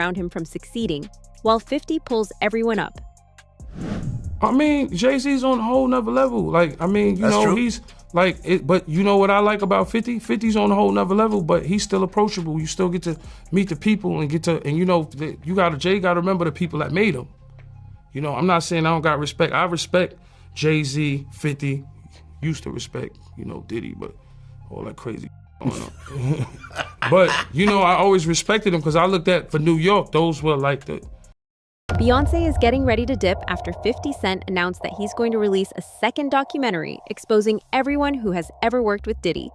around him from succeeding, while 50 pulls everyone up. I mean, Jay-Z's on a whole nother level. Like, I mean, you know, he's like, but you know what I like about 50? 50's on a whole nother level, but he's still approachable. You still get to meet the people and you know, Jay got to remember the people that made him. You know, I'm not saying I don't got respect. I respect Jay-Z, 50, used to respect, you know, Diddy, but all that crazy going on. But, you know, I always respected him because I looked at, for New York, those were like the... Beyonce is getting ready to dip after 50 Cent announced that he's going to release a second documentary exposing everyone who has ever worked with Diddy.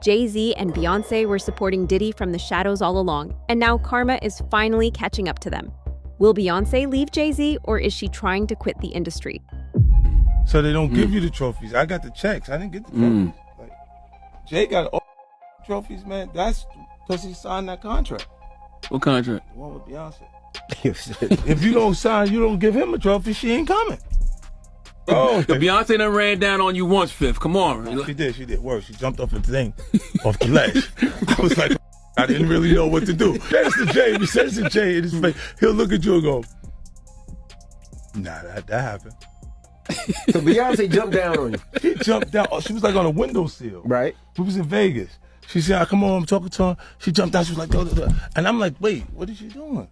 Jay-Z and Beyonce were supporting Diddy from the shadows all along, and now karma is finally catching up to them. Will Beyonce leave Jay-Z, or is she trying to quit the industry? So they don't give you the trophies. I got the checks. I didn't get the trophies. Like, Jay got all trophies, man. That's because he signed that contract. What contract? The one with Beyonce. If you don't sign, you don't give him a trophy, she ain't coming. Oh, the Beyonce done ran down on you once, Fifth. Come on. She did. Worse, she jumped off the thing, off the ledge. I was like, I didn't really know what to do. That's the Jay. If he says to Jay in his face, he'll look at you and go, nah, that happened. So Beyonce jumped down on you. She jumped down. She was like on a windowsill. Right. We was in Vegas. She said, come on, I'm talking to her. She jumped down. She was like, duh, duh, duh. And I'm like, wait, what is she doing?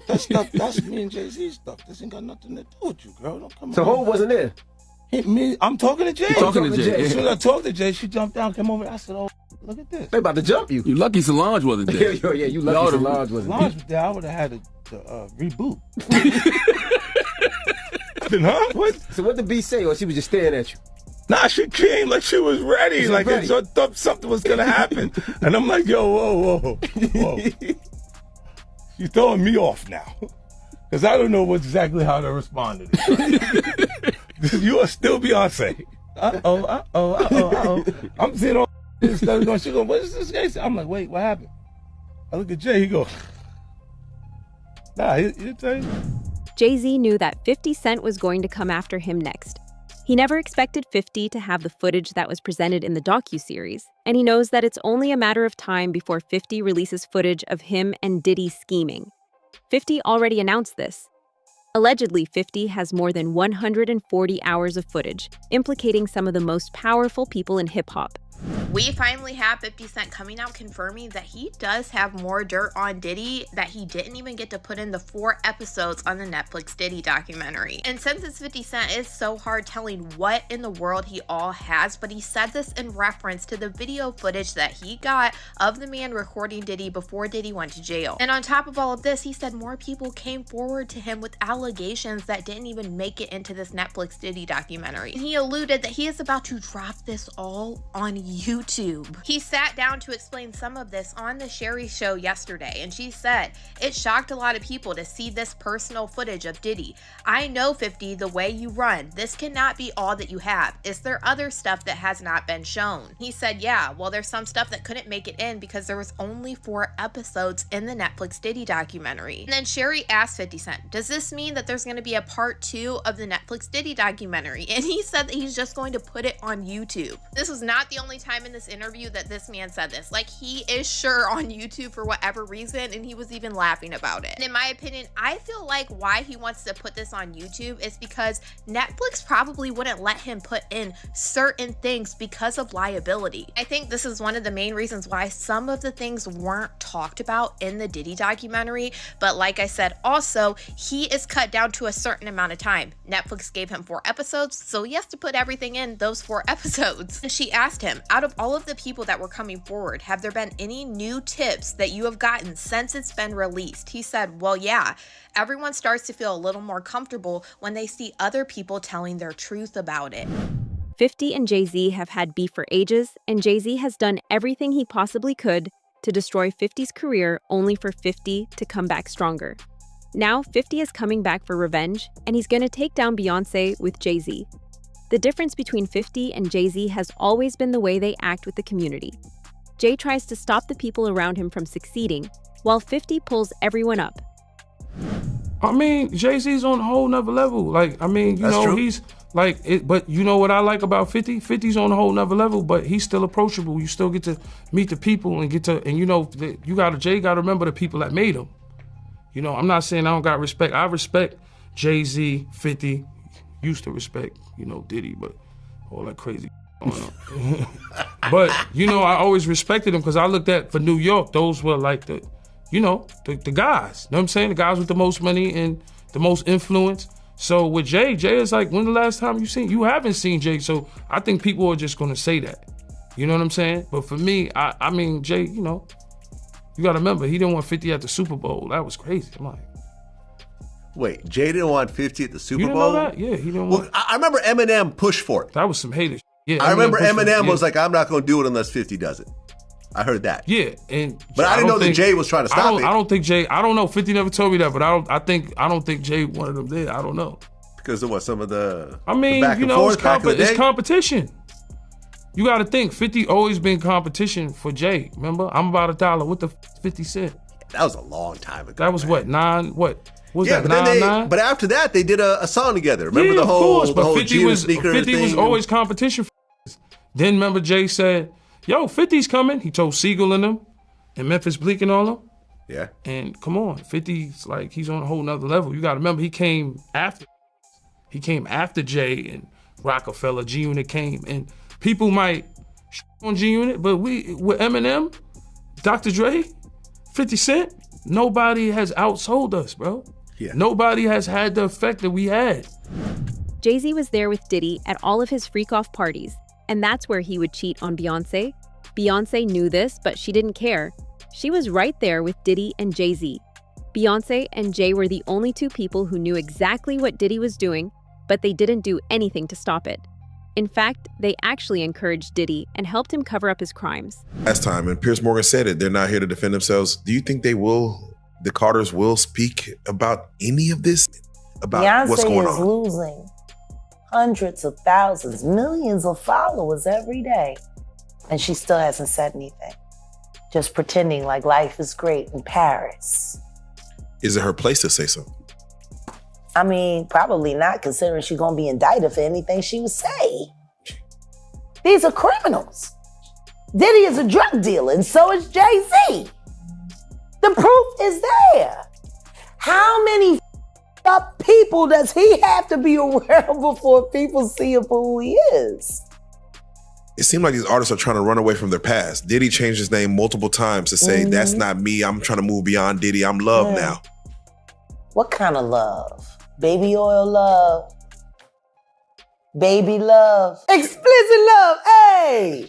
That stuff, that's me and Jay-Z stuff. This ain't got nothing to do with you, girl. Don't come So Hov wasn't there? I'm talking to Jay. Talking to Jay. As soon as I talked to Jay, she jumped down, came over. I said, oh, look at this. They about to jump you. You lucky Solange wasn't there. Yeah, you lucky Solange wasn't there. Solange was there. I would have had to reboot. Huh? What? So what did B say, or she was just staring at you? Nah, she came like she was ready. She like ready. I thought something was going to happen. And I'm like, yo, whoa. She's throwing me off now. Because I don't know exactly how to respond to this. You are still Beyonce. Uh-oh. I'm sitting on this stuff going, she goes, what is this guy? I'm like, wait, what happened? I look at Jay, he goes, nah, he'll tell you. Jay-Z knew that 50 Cent was going to come after him next. He never expected 50 to have the footage that was presented in the docuseries, and he knows that it's only a matter of time before 50 releases footage of him and Diddy scheming. 50 already announced this. Allegedly, 50 has more than 140 hours of footage, implicating some of the most powerful people in hip-hop. We finally have 50 Cent coming out confirming that he does have more dirt on Diddy that he didn't even get to put in the 4 episodes on the Netflix Diddy documentary. And since it's 50 Cent, it's so hard telling what in the world he all has, but he said this in reference to the video footage that he got of the man recording Diddy before Diddy went to jail. And on top of all of this, he said more people came forward to him with allegations that didn't even make it into this Netflix Diddy documentary. And he alluded that he is about to drop this all on YouTube. He sat down to explain some of this on the Sherry Show yesterday, and she said, it shocked a lot of people to see this personal footage of Diddy. I know, 50, the way you run. This cannot be all that you have. Is there other stuff that has not been shown? He said, yeah, well, there's some stuff that couldn't make it in because there was only 4 episodes in the Netflix Diddy documentary. And then Sherry asked 50 Cent, does this mean that there's going to be a part 2 of the Netflix Diddy documentary? And he said that he's just going to put it on YouTube. This was not the only time in this interview that this man said this. Like, he is sure on YouTube for whatever reason, and he was even laughing about it. And in my opinion, I feel like why he wants to put this on YouTube is because Netflix probably wouldn't let him put in certain things because of liability. I think this is one of the main reasons why some of the things weren't talked about in the Diddy documentary. But like I said, also, he is cut down to a certain amount of time. Netflix gave him 4 episodes, so he has to put everything in those 4 episodes. And she asked him, out of all of the people that were coming forward, have there been any new tips that you have gotten since it's been released? He said, well, yeah, everyone starts to feel a little more comfortable when they see other people telling their truth about it. 50 and Jay-Z have had beef for ages, and Jay-Z has done everything he possibly could to destroy 50's career only for 50 to come back stronger. Now, 50 is coming back for revenge, and he's going to take down Beyonce with Jay-Z. The difference between 50 and Jay-Z has always been the way they act with the community. Jay tries to stop the people around him from succeeding, while 50 pulls everyone up. I mean, Jay-Z's on a whole nother level. Like, I mean, you know, he's like, but you know what I like about 50? 50's on a whole nother level, but he's still approachable. You still get to meet the people and you know, Jay got to remember the people that made him. You know, I'm not saying I don't got respect. I respect Jay-Z, 50, used to respect, you know, Diddy, but all that crazy going on. But, you know, I always respected him because I looked at, for New York, those were like the, you know, the guys. You know what I'm saying? The guys with the most money and the most influence. So with Jay is like, when the last time you haven't seen Jay, so I think people are just gonna say that. You know what I'm saying? But for me, I mean, Jay, you know, you gotta remember, he didn't want 50 at the Super Bowl. That was crazy. I'm like, wait, Jay didn't want 50 at the Super you didn't Bowl? know that? Yeah, he didn't want. I remember Eminem pushed for it. That was some haters. Yeah, I remember Eminem was like, I'm not gonna do it unless 50 does it. I heard that. Yeah, but I didn't know that Jay was trying to stop it. I don't think Jay. I don't know. 50 never told me that, but I don't think Jay wanted him there. I don't know. Because of what, some of the. I mean, the back you and know, forth, it's competition. You got to think. 50 always been competition for Jay. Remember, I'm about $1. What the 50 Cent? That was a long time ago. That was what, 9? What was yeah, that? But 9? But after that, they did a song together. Remember yeah, the whole, of course, but 50 was sneaker 50 thing? was always competition. Then remember Jay said, "Yo, 50's coming." He told Siegel and them, and Memphis Bleak and all them. Yeah. And come on, 50's like, he's on a whole nother level. You got to remember, he came after Jay and Rockefeller. G-Unit came, and people might on G-Unit, but with Eminem, Dr. Dre, 50 Cent, nobody has outsold us, bro. Yeah. Nobody has had the effect that we had. Jay-Z was there with Diddy at all of his freak-off parties, and that's where he would cheat on Beyonce. Beyonce knew this, but she didn't care. She was right there with Diddy and Jay-Z. Beyonce and Jay were the only two people who knew exactly what Diddy was doing, but they didn't do anything to stop it. In fact, they actually encouraged Diddy and helped him cover up his crimes. Last time, and Piers Morgan said it, they're not here to defend themselves. Do you think the Carters will speak about any of this? About Beyonce what's going on? is losing hundreds of thousands, millions of followers every day. And she still hasn't said anything. Just pretending like life is great in Paris. Is it her place to say something? I mean, probably not, considering she's gonna be indicted for anything she would say. These are criminals. Diddy is a drug dealer, and so is Jay-Z. The proof is there. How many up people does he have to be around before people see him for who he is? It seems like these artists are trying to run away from their past. Diddy changed his name multiple times to say, that's not me, I'm trying to move beyond Diddy, I'm Love now. What kind of love? Baby oil love? Baby love? Explicit love, hey!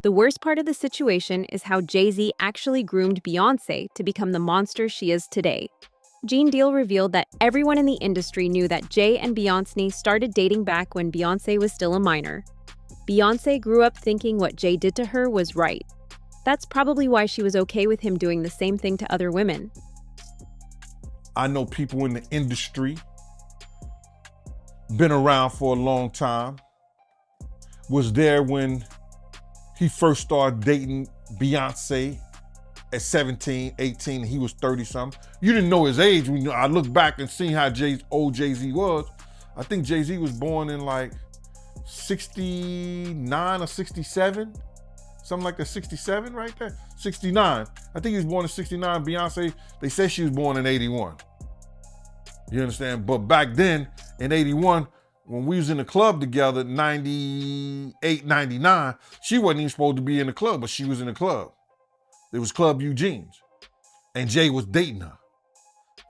The worst part of the situation is how Jay-Z actually groomed Beyonce to become the monster she is today. Gene Deal revealed that everyone in the industry knew that Jay and Beyonce started dating back when Beyonce was still a minor. Beyonce grew up thinking what Jay did to her was right. That's probably why she was okay with him doing the same thing to other women. I know people in the industry, been around for a long time, was there when he first started dating Beyonce at 17, 18, and he was 30-something. You didn't know his age. When I look back and see how old Jay-Z was, I think Jay-Z was born in like 69 or 67, something like that, 67 right there, 69. I think he was born in 69. Beyonce, they said she was born in 81. You understand? But back then, in 81, when we was in the club together, 98, 99, she wasn't even supposed to be in the club, but she was in the club. It was Club Eugene's. And Jay was dating her.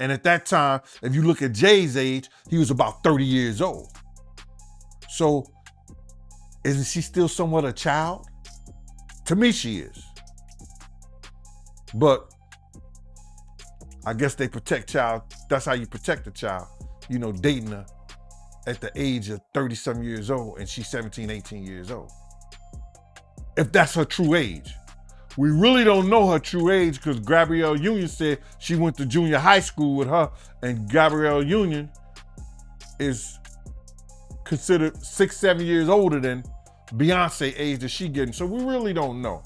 And at that time, if you look at Jay's age, he was about 30 years old. So, isn't she still somewhat a child? To me, she is. But I guess they protect child. That's how you protect a child. You know, dating her at the age of 30-some years old and she's 17, 18 years old. If that's her true age. We really don't know her true age because Gabrielle Union said she went to junior high school with her, and Gabrielle Union is considered 6-7 years older than Beyonce age that she getting. So we really don't know.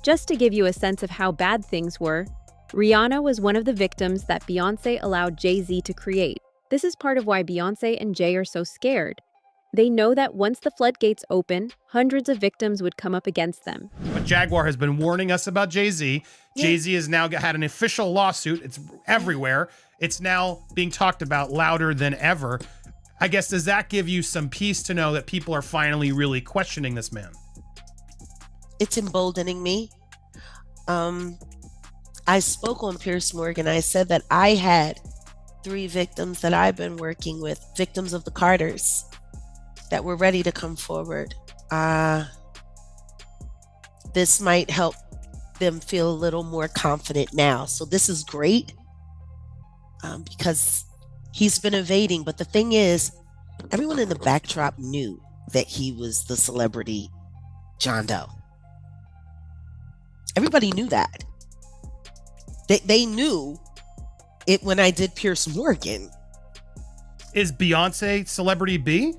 Just to give you a sense of how bad things were, Rihanna was one of the victims that Beyonce allowed Jay-Z to create. This is part of why Beyonce and Jay are so scared. They know that once the floodgates open, hundreds of victims would come up against them. But Jaguar has been warning us about Jay-Z. Yeah. Jay-Z has now had an official lawsuit. It's everywhere. It's now being talked about louder than ever. I guess, does that give you some peace to know that people are finally really questioning this man? It's emboldening me. I spoke on Piers Morgan. I said that I had 3 victims that I've been working with, victims of the Carters, that were ready to come forward. This might help them feel a little more confident now. So this is great because he's been evading. But the thing is, everyone in the backdrop knew that he was the celebrity John Doe. Everybody knew that. They knew it when I did Piers Morgan. Is Beyonce celebrity B?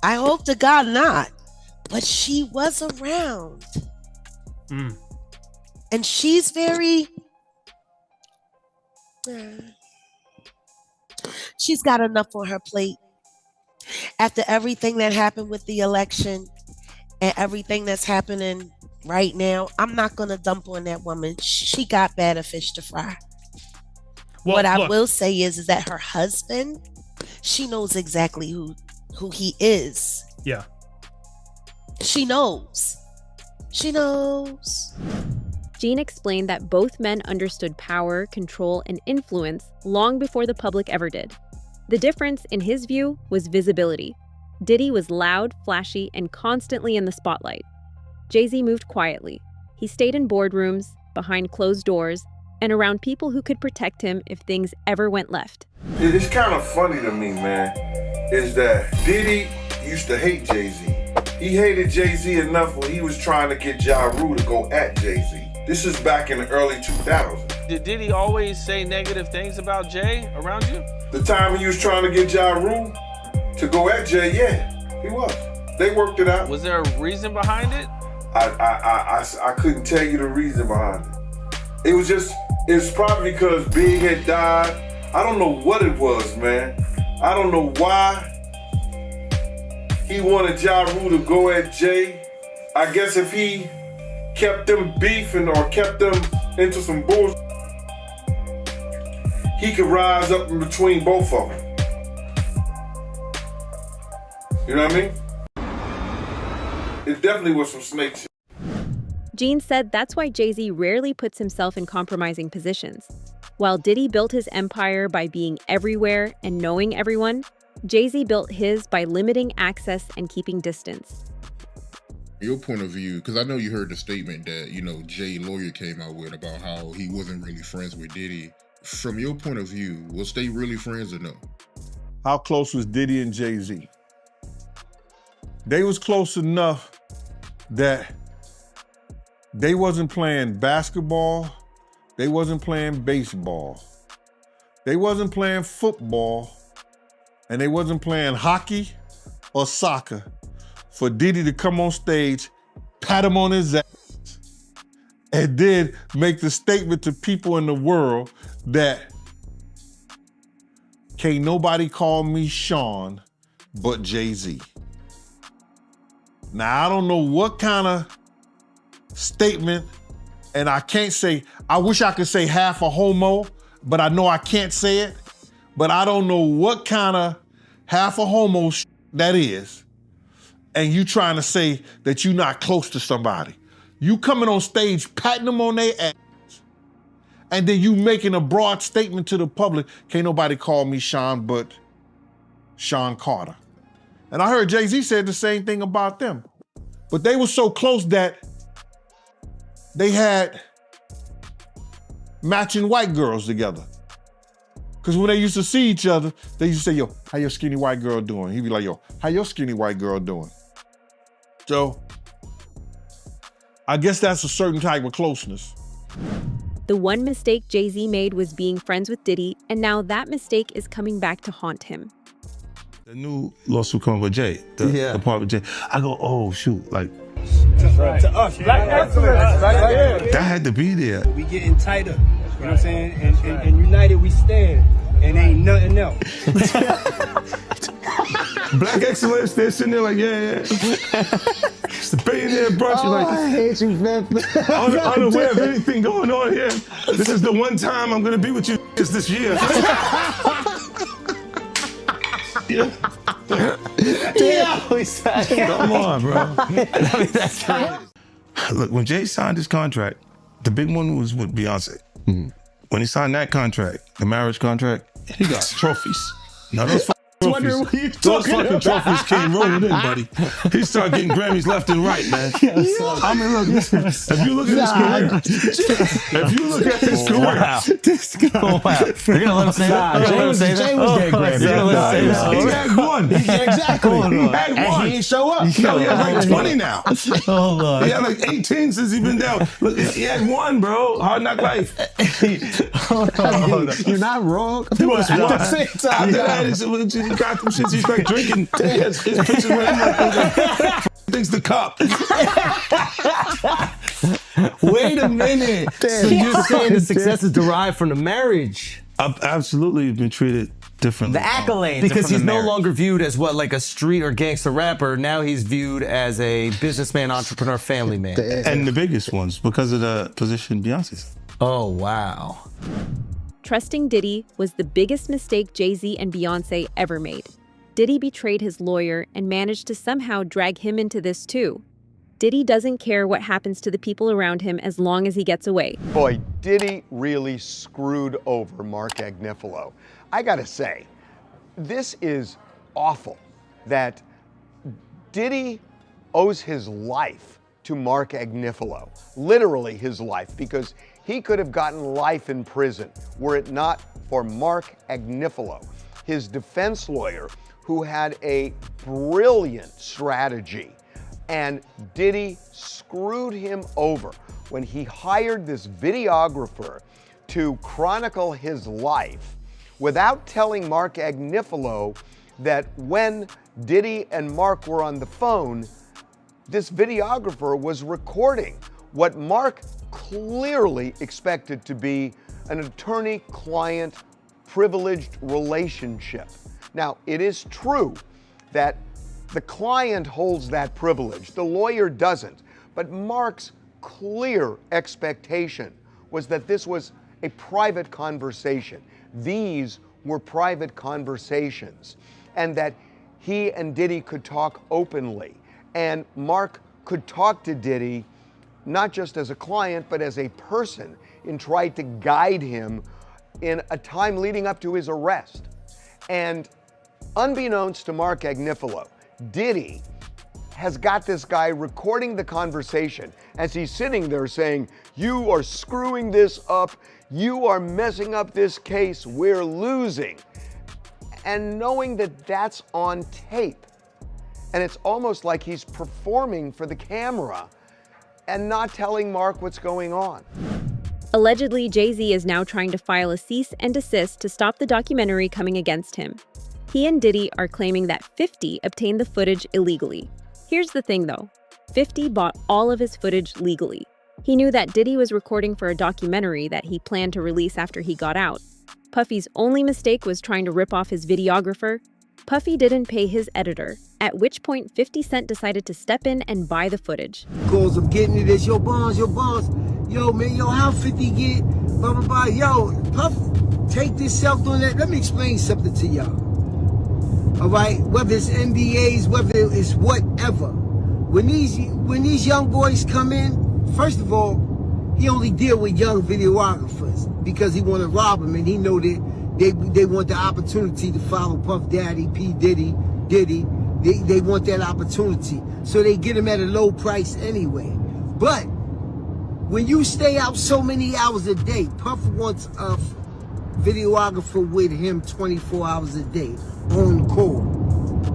I hope to God not. But she was around. And she's very... she's got enough on her plate. After everything that happened with the election and everything that's happening right now, I'm not going to dump on that woman. She got better fish to fry. Well, what I will say is that her husband, she knows exactly who he is. Yeah. She knows. She knows. Jean explained that both men understood power, control, and influence long before the public ever did. The difference, in his view, was visibility. Diddy was loud, flashy, and constantly in the spotlight. Jay-Z moved quietly. He stayed in boardrooms, behind closed doors, and around people who could protect him if things ever went left. It's kind of funny to me, man, is that Diddy used to hate Jay-Z. He hated Jay-Z enough when he was trying to get Ja Rule to go at Jay-Z. This is back in the early 2000s. Did Diddy always say negative things about Jay around you? The time he was trying to get Ja Rule to go at Jay, yeah, he was. They worked it out. Was there a reason behind it? I couldn't tell you the reason behind it. It was probably because Big had died. I don't know what it was, man. I don't know why he wanted Ja Rule to go at Jay. I guess if he kept them beefing or kept them into some bullshit, he could rise up in between both of them. You know what I mean? It definitely was some snake shit. Jean said that's why Jay-Z rarely puts himself in compromising positions. While Diddy built his empire by being everywhere and knowing everyone, Jay-Z built his by limiting access and keeping distance. Your point of view, because I know you heard the statement that, Jay lawyer came out with about how he wasn't really friends with Diddy. From your point of view, was they really friends or no? How close was Diddy and Jay-Z? They was close enough that they wasn't playing basketball, they wasn't playing baseball, they wasn't playing football, and they wasn't playing hockey or soccer for Diddy to come on stage, pat him on his ass, and then make the statement to people in the world that can't nobody call me Sean but Jay-Z. Now, I don't know what kind of statement, and I can't say, I wish I could say half a homo, but I know I can't say it, but I don't know what kind of half a homo that is, and you trying to say that you're not close to somebody. You coming on stage, patting them on their ass, and then you making a broad statement to the public, can't nobody call me Sean but Sean Carter. And I heard Jay-Z said the same thing about them. But they were so close that they had matching white girls together. Because when they used to see each other, they used to say, yo, how your skinny white girl doing? He'd be like, yo, how your skinny white girl doing? So I guess that's a certain type of closeness. The one mistake Jay-Z made was being friends with Diddy, and now that mistake is coming back to haunt him. The new lawsuit coming with Jay, the part with Jay. I go, oh shoot, like to us, black excellence, that had to be there. We getting tighter, you know what I'm saying? And united we stand, and ain't nothing else. Black excellence, they're sitting there like, yeah. It's the billionaire brunch. Oh, Like, I hate you, man. unaware of anything going on here. This is the one time I'm gonna be with you this year. Yeah. Come on, bro. That's crazy. Look, when Jay signed his contract, the big one was with Beyonce. When he signed that contract, the marriage contract, he got trophies. Now those trophies, those fucking trophies came rolling in, buddy. He started getting Grammys left and right, man. I mean, look, if you look at his career, You're gonna let him say that? Jay was getting Grammys. He had one. Exactly. He had one. And he didn't show up. No, he has like 20 now. Oh, Lord. He had like 18 since he's been down. Look, he had one, bro. Hard Knock Life. You're not wrong. At the same time, he got them shits. He's like drinking. His pictures with him like things the cup. Wait a minute. So you're saying the success is derived from the marriage? I've absolutely been treated differently. The accolades. Because he's no longer viewed as what, like a street or gangster rapper. Now he's viewed as a businessman, entrepreneur, family man. And the biggest ones because of the position Beyonce's. Oh, wow. Trusting Diddy was the biggest mistake Jay-Z and Beyonce ever made. Diddy betrayed his lawyer and managed to somehow drag him into this too. Diddy doesn't care what happens to the people around him as long as he gets away. Boy, Diddy really screwed over Mark Agnifilo. I gotta say, this is awful that Diddy owes his life to Mark Agnifilo, literally his life, because he could have gotten life in prison were it not for Mark Agnifilo, his defense lawyer, who had a brilliant strategy. And Diddy screwed him over when he hired this videographer to chronicle his life without telling Mark Agnifilo that when Diddy and Mark were on the phone, this videographer was recording what Mark clearly expected to be an attorney-client privileged relationship. Now, it is true that the client holds that privilege, the lawyer doesn't, but Mark's clear expectation was that this was a private conversation. These were private conversations, and that he and Diddy could talk openly, and Mark could talk to Diddy not just as a client, but as a person, and tried to guide him in a time leading up to his arrest. And unbeknownst to Mark Agnifilo, Diddy has got this guy recording the conversation as he's sitting there saying, "You are screwing this up. You are messing up this case. We're losing." And knowing that that's on tape. And it's almost like he's performing for the camera and not telling Mark what's going on. Allegedly, Jay-Z is now trying to file a cease and desist to stop the documentary coming against him. He and Diddy are claiming that 50 obtained the footage illegally. Here's the thing though, 50 bought all of his footage legally. He knew that Diddy was recording for a documentary that he planned to release after he got out. Puffy's only mistake was trying to rip off his videographer. Puffy didn't pay his editor, at which point 50 Cent decided to step in and buy the footage. Calls, I'm getting it, it's your bonds. Yo, man, how 50 get, blah, blah, blah. Yo, Puff, take this self doing that. Let me explain something to y'all. All right, whether it's NDAs, whether it's whatever. When these young boys come in, first of all, he only deal with young videographers because he want to rob them, and he know that they want the opportunity to follow Puff Daddy, P. Diddy. They want that opportunity, so they get him at a low price anyway. But when you stay out so many hours a day, Puff wants a videographer with him 24 hours a day on call.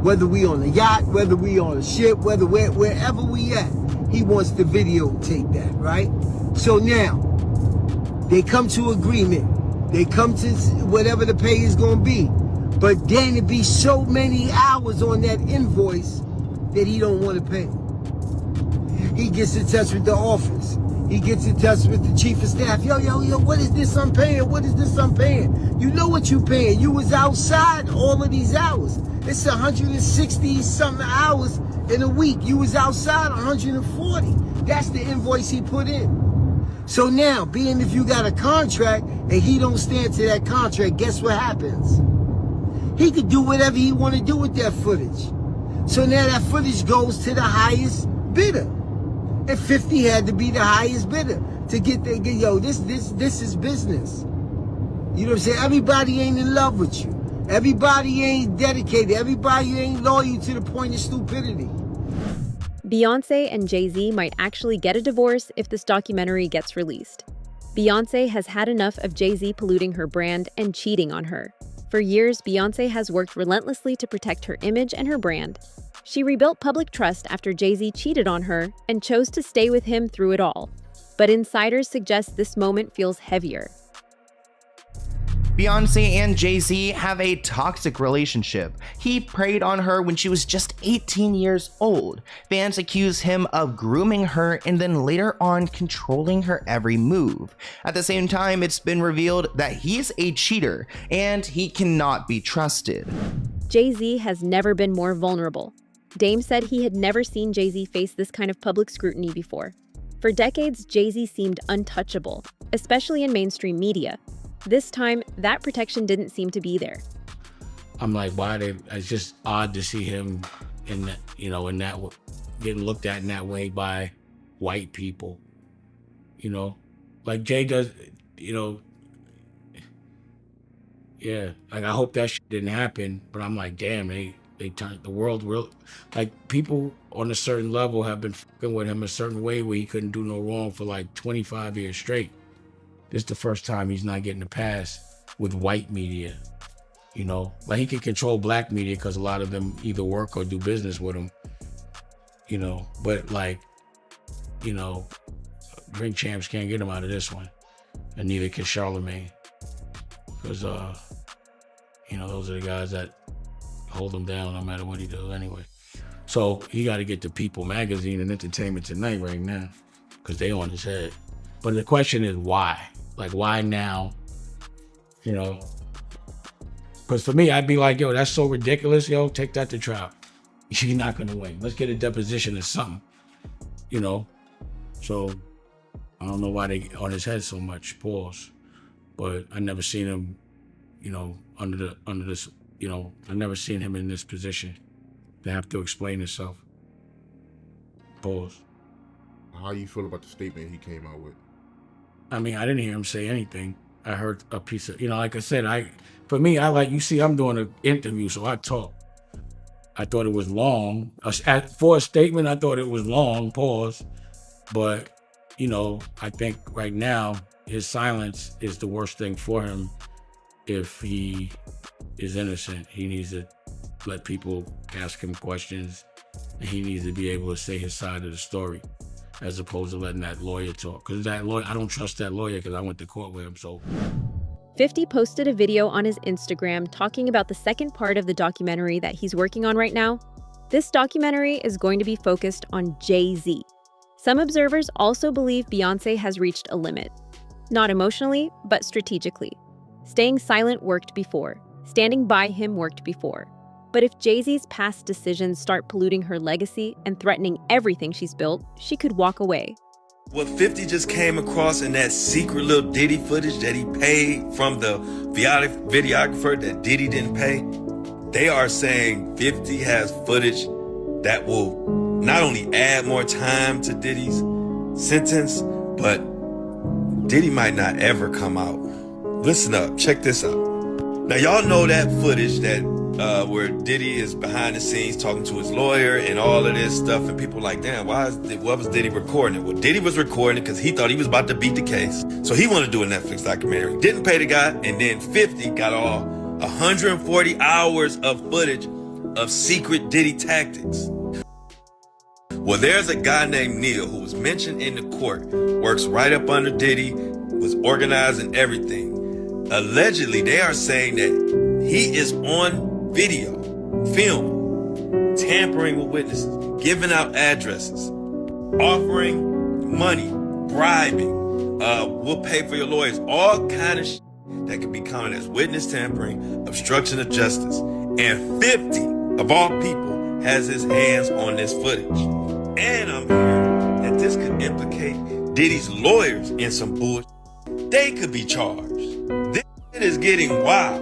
Whether we on a yacht, whether we on a ship, wherever we at, he wants to videotape that, right? So now, they come to agreement. They come to whatever the pay is gonna be. But then it be so many hours on that invoice that he don't want to pay. He gets in touch with the office. He gets in touch with the chief of staff. Yo, what is this I'm paying? What is this I'm paying? You know what you paying. You was outside all of these hours. It's 160 something hours in a week. You was outside 140. That's the invoice he put in. So now, being if you got a contract and he don't stand to that contract, guess what happens? He could do whatever he want to do with that footage. So now that footage goes to the highest bidder. And 50 had to be the highest bidder to get the, yo, this is business. You know what I'm saying? Everybody ain't in love with you. Everybody ain't dedicated. Everybody ain't loyal to the point of stupidity. Beyonce and Jay-Z might actually get a divorce if this documentary gets released. Beyonce has had enough of Jay-Z polluting her brand and cheating on her. For years, Beyonce has worked relentlessly to protect her image and her brand. She rebuilt public trust after Jay-Z cheated on her and chose to stay with him through it all. But insiders suggest this moment feels heavier. Beyonce and Jay-Z have a toxic relationship. He preyed on her when she was just 18 years old. Fans accuse him of grooming her and then later on controlling her every move. At the same time, it's been revealed that he's a cheater and he cannot be trusted. Jay-Z has never been more vulnerable. Dame said he had never seen Jay-Z face this kind of public scrutiny before. For decades, Jay-Z seemed untouchable, especially in mainstream media. This time, that protection didn't seem to be there. I'm like, it's just odd to see him in that, getting looked at in that way by white people. Like Jay does, yeah. Like I hope that shit didn't happen, but I'm like, damn, they turned the world real. Like people on a certain level have been fucking with him a certain way where he couldn't do no wrong for like 25 years straight. This is the first time he's not getting a pass with white media, Like he can control black media because a lot of them either work or do business with him, But like, Drink Champs can't get him out of this one, and neither can Charlemagne, because those are the guys that hold him down no matter what he does anyway. So he got to get to People Magazine and Entertainment Tonight right now, because they on his head. But the question is why? Like, why now? Because for me, I'd be like, yo, that's so ridiculous. Yo, take that to trial. You're not going to win. Let's get a deposition or something. So I don't know why they on his head so much, pause. But I never seen him, under this, I never seen him in this position to have to explain himself. Pause. How you feel about the statement he came out with? I mean, I didn't hear him say anything. I heard a piece of, like I said, I'm doing an interview, so I talk. I thought it was long. For a statement, I thought it was long, pause. But, I think right now, his silence is the worst thing for him if he is innocent. He needs to let people ask him questions, and he needs to be able to say his side of the story, as opposed to letting that lawyer talk. Because that lawyer, I don't trust that lawyer because I went to court with him, so. 50 posted a video on his Instagram talking about the second part of the documentary that he's working on right now. This documentary is going to be focused on Jay-Z. Some observers also believe Beyonce has reached a limit. Not emotionally, but strategically. Staying silent worked before. Standing by him worked before. But if Jay-Z's past decisions start polluting her legacy and threatening everything she's built, she could walk away. What 50 just came across in that secret little Diddy footage that he paid from the videographer that Diddy didn't pay, they are saying 50 has footage that will not only add more time to Diddy's sentence, but Diddy might not ever come out. Listen up, check this out. Now y'all know that footage that where Diddy is behind the scenes talking to his lawyer and all of this stuff, and people are like, damn, what was Diddy recording it? Well, Diddy was recording it because he thought he was about to beat the case. So he wanted to do a Netflix documentary. Didn't pay the guy, and then 50 got all 140 hours of footage of secret Diddy tactics. Well, there's a guy named Neil who was mentioned in the court, works right up under Diddy, was organizing everything. Allegedly, they are saying that he is on video, film, tampering with witnesses, giving out addresses, offering money, bribing, we'll pay for your lawyers, all kind of shit that could be counted as witness tampering, obstruction of justice. And 50 of all people has his hands on this footage. And I'm hearing that this could implicate Diddy's lawyers in some bullshit. They could be charged. This shit is getting wild.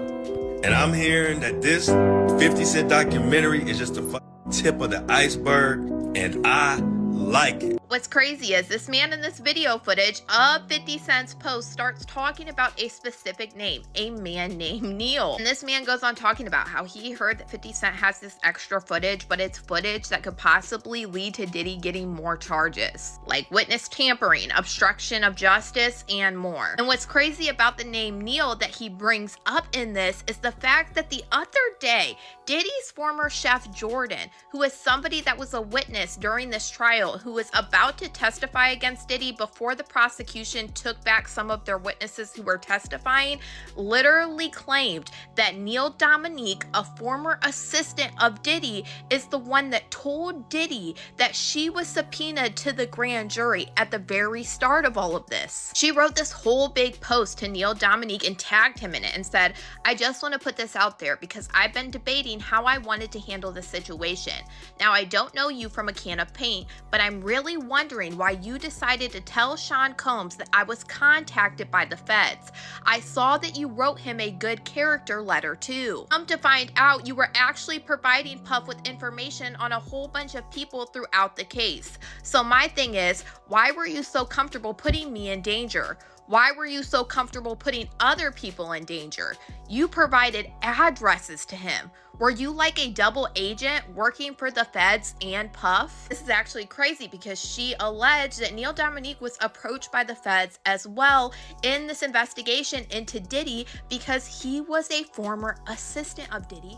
And I'm hearing that this 50 Cent documentary is just the tip of the iceberg, and I like it. What's crazy is this man in this video footage of 50 Cent's post starts talking about a specific name, a man named Neil. And this man goes on talking about how he heard that 50 Cent has this extra footage, but it's footage that could possibly lead to Diddy getting more charges, like witness tampering, obstruction of justice, and more. And what's crazy about the name Neil that he brings up in this is the fact that the other day, Diddy's former chef Jordan, who is somebody that was a witness during this trial, who was about to testify against Diddy before the prosecution took back some of their witnesses who were testifying, literally claimed that Neil Dominique, a former assistant of Diddy, is the one that told Diddy that she was subpoenaed to the grand jury at the very start of all of this. She wrote this whole big post to Neil Dominique and tagged him in it and said, "I just want to put this out there because I've been debating how I wanted to handle this situation. Now, I don't know you from a can of paint, but I'm really wondering why you decided to tell Sean Combs that I was contacted by the feds. I saw that you wrote him a good character letter too. Come to find out, you were actually providing Puff with information on a whole bunch of people throughout the case. So my thing is, why were you so comfortable putting me in danger? Why were you so comfortable putting other people in danger? You provided addresses to him. Were you like a double agent working for the feds and Puff?" This is actually crazy because she alleged that Neil Dominique was approached by the feds as well in this investigation into Diddy because he was a former assistant of Diddy.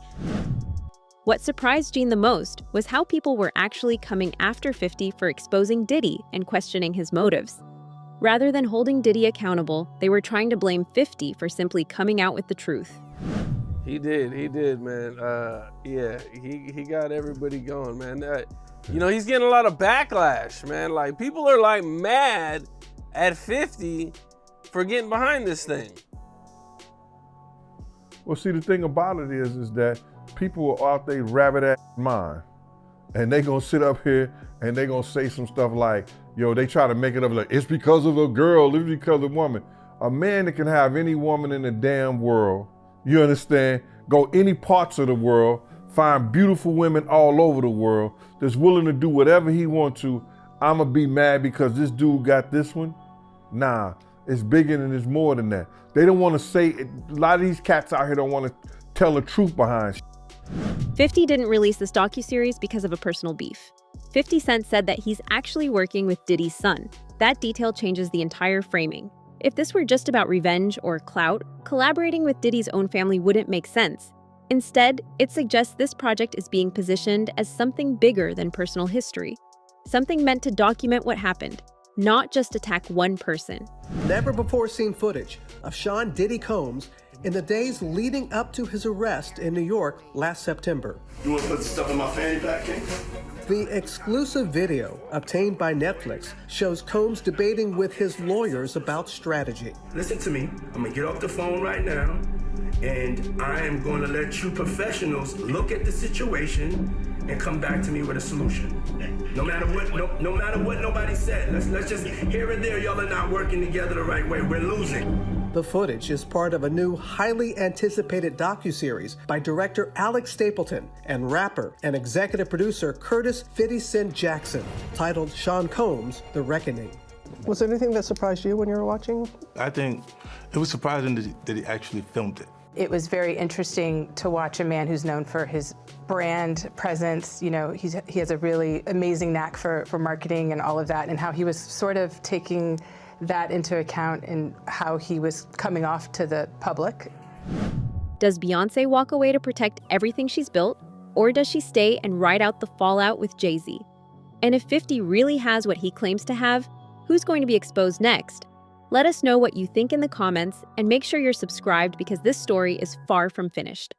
What surprised Gene the most was how people were actually coming after 50 for exposing Diddy and questioning his motives. Rather than holding Diddy accountable, they were trying to blame 50 for simply coming out with the truth. He did, man. Yeah, he got everybody going, man. You know, he's getting a lot of backlash, man. Like, people are like mad at 50 for getting behind this thing. Well, see, the thing about it is that people are out there rabbit-ass mind, and they gonna sit up here and they gonna say some stuff like, yo, they try to make it up like, it's because of a girl, it's because of a woman. A man that can have any woman in the damn world, you understand, go any parts of the world, find beautiful women all over the world, that's willing to do whatever he wants to. I'ma be mad because this dude got this one? Nah, it's bigger and it's more than that. They don't wanna say it. A lot of these cats out here don't wanna tell the truth behind shit. 50 didn't release this docuseries because of a personal beef. 50 Cent said that he's actually working with Diddy's son. That detail changes the entire framing. If this were just about revenge or clout, collaborating with Diddy's own family wouldn't make sense. Instead, it suggests this project is being positioned as something bigger than personal history. Something meant to document what happened, not just attack one person. Never before seen footage of Sean Diddy Combs in the days leading up to his arrest in New York last September. You want to put the stuff in my fanny pack, King? The exclusive video obtained by Netflix shows Combs debating with his lawyers about strategy. Listen to me. I'm going to get off the phone right now, and I am going to let you professionals look at the situation and come back to me with a solution. No matter what, no matter what nobody said. Let's just, here and there, y'all are not working together the right way. We're losing. The footage is part of a new, highly anticipated docuseries by director Alex Stapleton and rapper and executive producer Curtis 50 Cent Jackson, titled Sean Combs: The Reckoning. Was there anything that surprised you when you were watching? I think it was surprising that he actually filmed it. It was very interesting to watch a man who's known for his brand presence. You know, he has a really amazing knack for marketing and all of that, and how he was sort of taking that into account in how he was coming off to the public. Does Beyonce walk away to protect everything she's built, or does she stay and ride out the fallout with Jay-Z? And if 50 really has what he claims to have, who's going to be exposed next? Let us know what you think in the comments, and make sure you're subscribed because this story is far from finished.